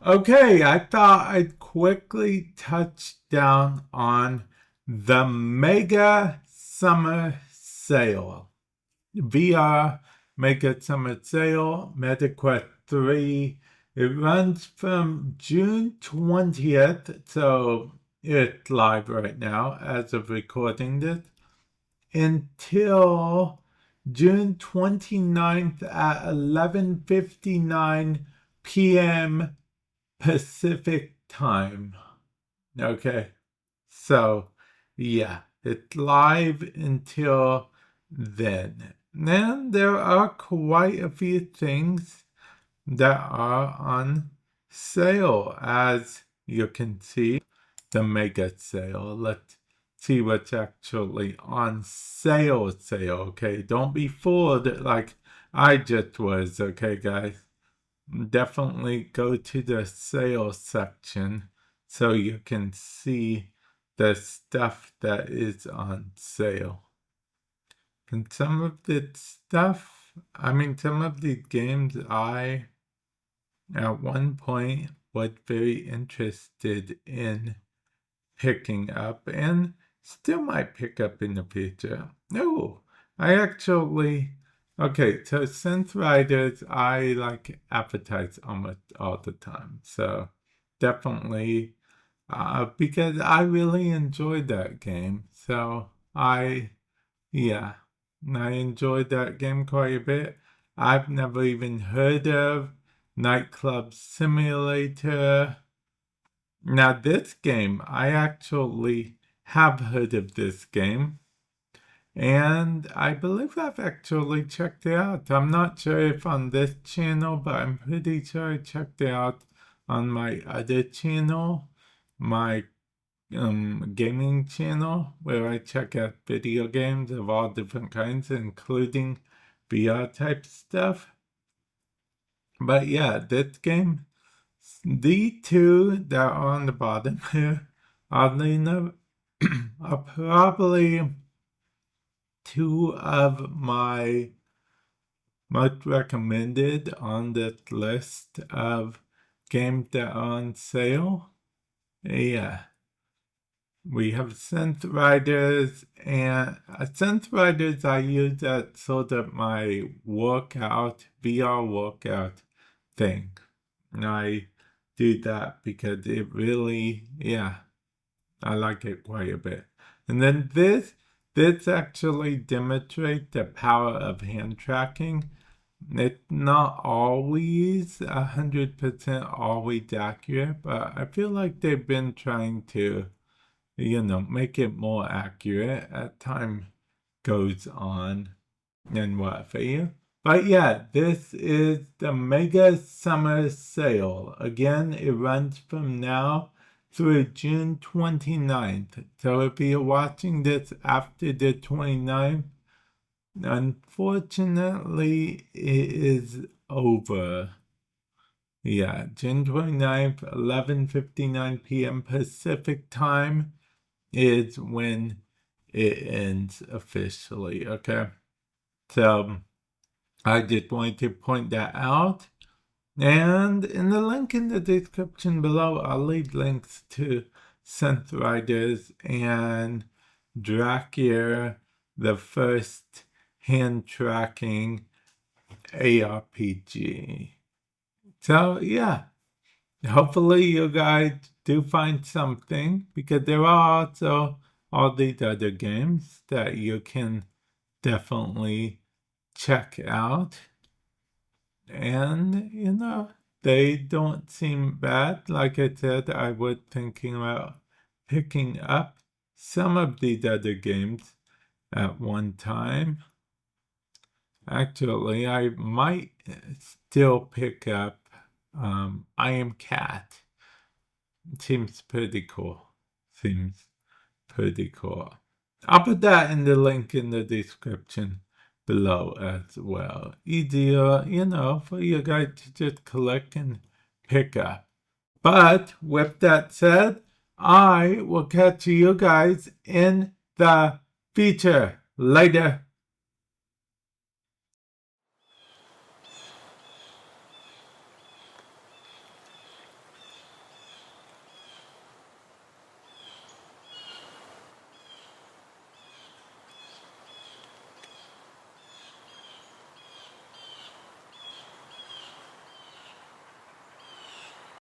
Okay, I thought I'd quickly touch down on the Mega Summer Sale. VR Mega Summer Sale, MetaQuest 3. It runs from June 20th, so it's live right now as of recording this, until June 29th at 11:59 p.m. Pacific time. Okay. So, yeah, it's live until then. And there are quite a few things that are on sale, as you can see. The mega sale. Let's see what's actually on sale. Okay, don't be fooled like I just was. Okay, guys. Definitely go to the sales section so you can see the stuff that is on sale. And some of the stuff, some of the games I, at one point, was very interested in picking up and still might pick up in the future. No, I actually, okay, so Synth Riders, I like advertise almost all the time. So definitely, because I really enjoyed that game. So yeah, I enjoyed that game quite a bit. I've never even heard of Nightclub Simulator. Now, this game, I actually have heard of this game, and I believe I've actually checked it out. I'm not sure if on this channel, but I'm pretty sure I checked it out on my other channel, my gaming channel, where I check out video games of all different kinds, including VR type stuff. But yeah, this game, the two that are on the bottom here, oddly enough, are probably two of my most recommended on this list of games that are on sale. Yeah. We have Synth Riders, and Synth Riders I use as sort of my workout, VR workout thing. And I do that because it really, yeah, I like it quite a bit. And then this actually demonstrates the power of hand tracking. It's not always 100% always accurate, but I feel like they've been trying to, make it more accurate as time goes on and what for you. But yeah, this is the Mega Summer Sale. Again, it runs from now through June 29th. So if you're watching this after the 29th, unfortunately, it is over. Yeah, June 29th, 11:59 p.m. Pacific time is when it ends officially, okay? So I just wanted to point that out. And in the link in the description below, I'll leave links to Synth Riders and Dracula, the first hand tracking ARPG. So yeah, hopefully you guys do find something, because there are also all these other games that you can definitely check out. And, they don't seem bad. Like I said, I was thinking about picking up some of these other games at one time. Actually, I might still pick up I Am Cat. Seems pretty cool. I'll put that in the link in the description below as well. Easier, for you guys to just click and pick up. But with that said, I will catch you guys in the future. Later.